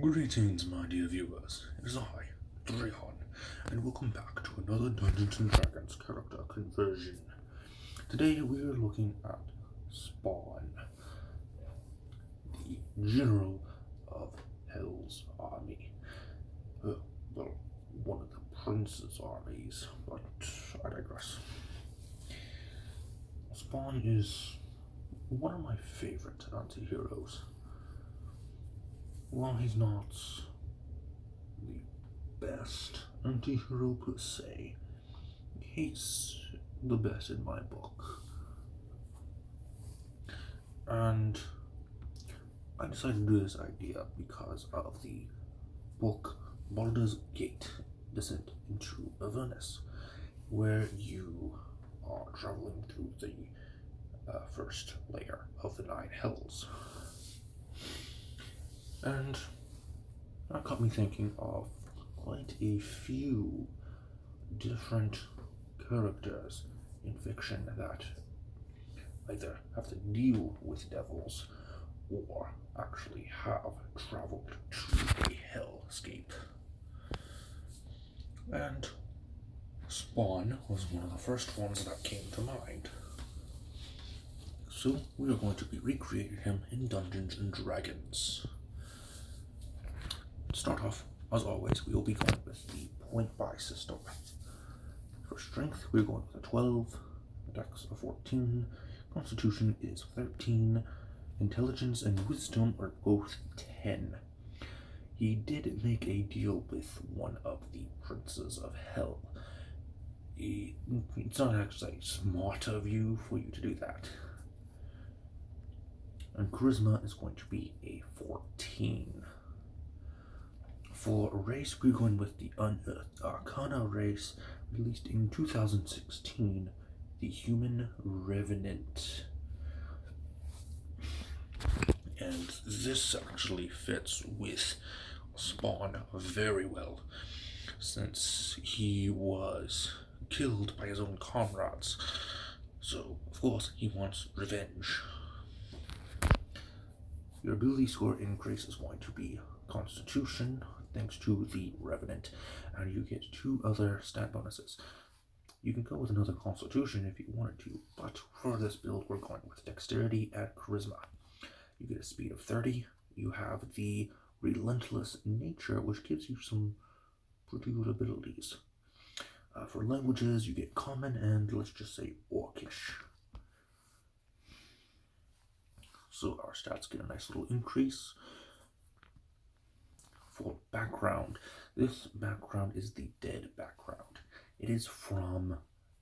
Greetings, my dear viewers. It is I, Drehan, and welcome back to another Dungeons and Dragons character conversion. Today we are looking at Spawn, the General of Hell's army. Well, one of the Prince's armies, but I digress. Spawn is one of my favorite anti-heroes. While he's not the best anti-hero per se, he's the best in my book. And I decided to do this idea because of the book Baldur's Gate, Descent into Avernus, where you are traveling through the first layer of the 9 hells. And that got me thinking of quite a few different characters in fiction that either have to deal with devils or actually have traveled to a hellscape. And Spawn was one of the first ones that came to mind. So we are going to be recreating him in Dungeons and Dragons. To start off, as always, we will be going with the point-buy system. For strength, we're going with a 12, dex a 14, constitution is 13, intelligence and wisdom are both 10. He did make a deal with one of the princes of hell. It's not actually smart of you for you to do that. And charisma is going to be a 14. For race, we're going with the Unearthed Arcana race, released in 2016, the Human Revenant. And this actually fits with Spawn very well, since he was killed by his own comrades. So, of course, he wants revenge. Your ability score increase is going to be Constitution, thanks to the Revenant, and you get 2 other stat bonuses. You can go with another Constitution if you wanted to, but for this build we're going with Dexterity and Charisma. You get a speed of 30, you have the Relentless Nature, which gives you some pretty good abilities. For languages, you get Common and, let's just say, Orcish. So our stats get a nice little increase. For background, this background is the dead background. It is from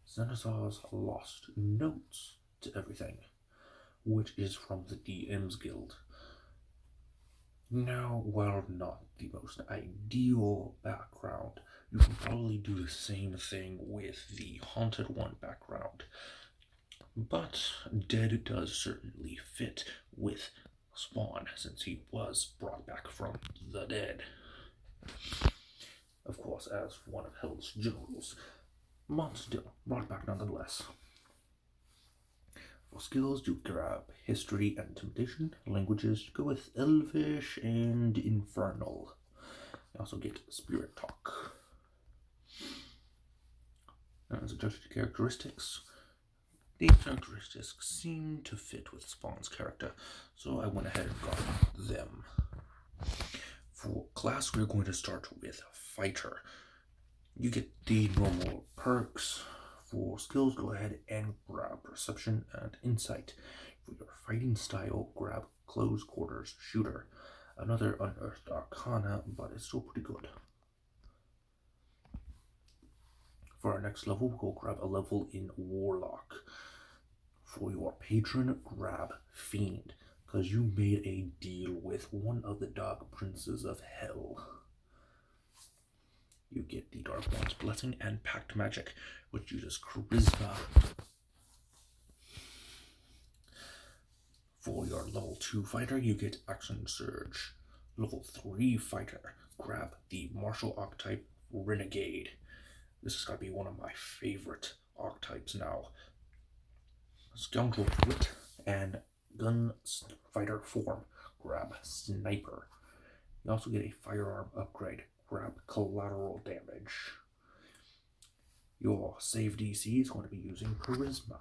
Xanazar's Lost Notes to Everything, which is from the DM's Guild. Now, while not the most ideal background, you can probably do the same thing with the Haunted One background. But dead does certainly fit with Spawn, since he was brought back from the dead. Of course, as one of Hell's generals, but still brought back nonetheless. For skills, you grab History and Intimidation. Languages, you go with Elvish and Infernal. You also get Spirit Talk. As adjusted to characteristics, the characteristics seem to fit with Spawn's character, so I went ahead and got them. For class, we're going to start with Fighter. You get the normal perks. For skills, go ahead and grab Perception and Insight. For your fighting style, grab Close Quarters Shooter. Another Unearthed Arcana, but it's still pretty good. For our next level, we'll grab a level in Warlock. For your patron, grab Fiend, because you made a deal with one of the Dark Princes of Hell. You get the Dark One's Blessing and Pact Magic, which uses Charisma. For your level 2 fighter, you get Action Surge. Level 3 fighter, grab the Martial Archetype Renegade. This is going to be one of my favorite archetypes now. Scoundrel Wit and Gunfighter form, grab Sniper. You also get a firearm upgrade. Grab collateral damage. Your save DC is going to be using Charisma.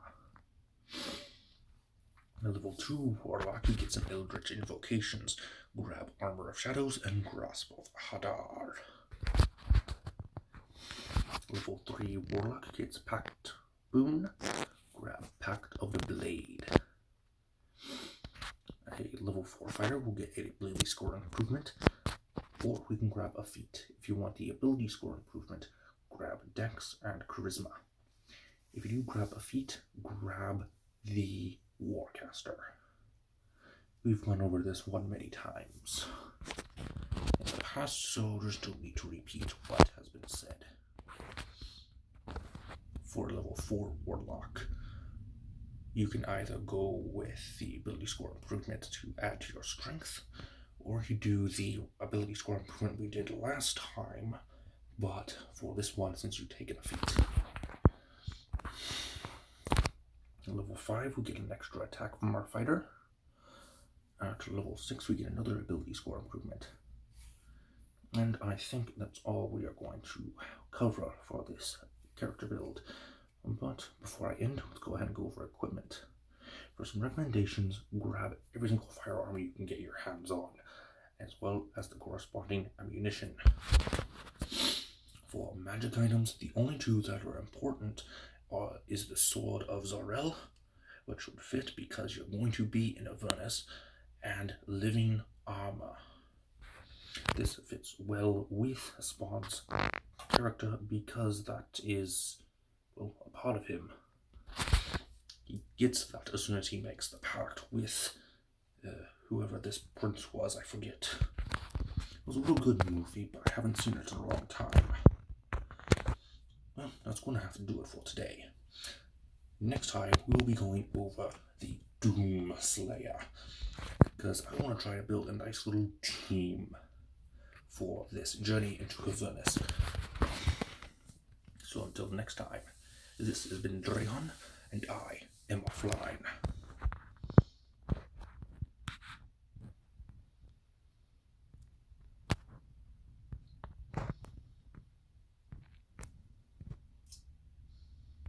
A level 2 Warlock, you get some Eldritch Invocations. Grab Armor of Shadows and Grasp of Hadar. Level 3 Warlock gets Pact Boon. Grab Pact of the Blade. A level 4 fighter will get a ability score improvement, or we can grab a feat. If you want the ability score improvement, grab Dex and Charisma. If you do grab a feat, grab the Warcaster. We've gone over this one many times in the past, so there's no need to repeat what has been said. For level 4 Warlock, you can either go with the ability score improvement to add to your strength, or you do the ability score improvement we did last time, but for this one, since you've taken a feat. At level 5, we get an extra attack from our fighter. At level 6, we get another ability score improvement. And I think that's all we are going to cover for this character build. But before I end, let's go ahead and go over equipment. For some recommendations, grab every single firearm you can get your hands on, as well as the corresponding ammunition. For magic items, the only two that are important is the Sword of Zarel, which would fit because you're going to be in Avernus, and Living Armor. This fits well with Spawn's character because that is, well, a part of him. He gets that as soon as he makes the pact with whoever this prince was, I forget. It was a real good movie, but I haven't seen it in a long time. Well, that's going to have to do it for today. Next time, we'll be going over the Doom Slayer, because I want to try to build a nice little team for this journey into Avernus. So until next time, this has been Dreon, and I am offline.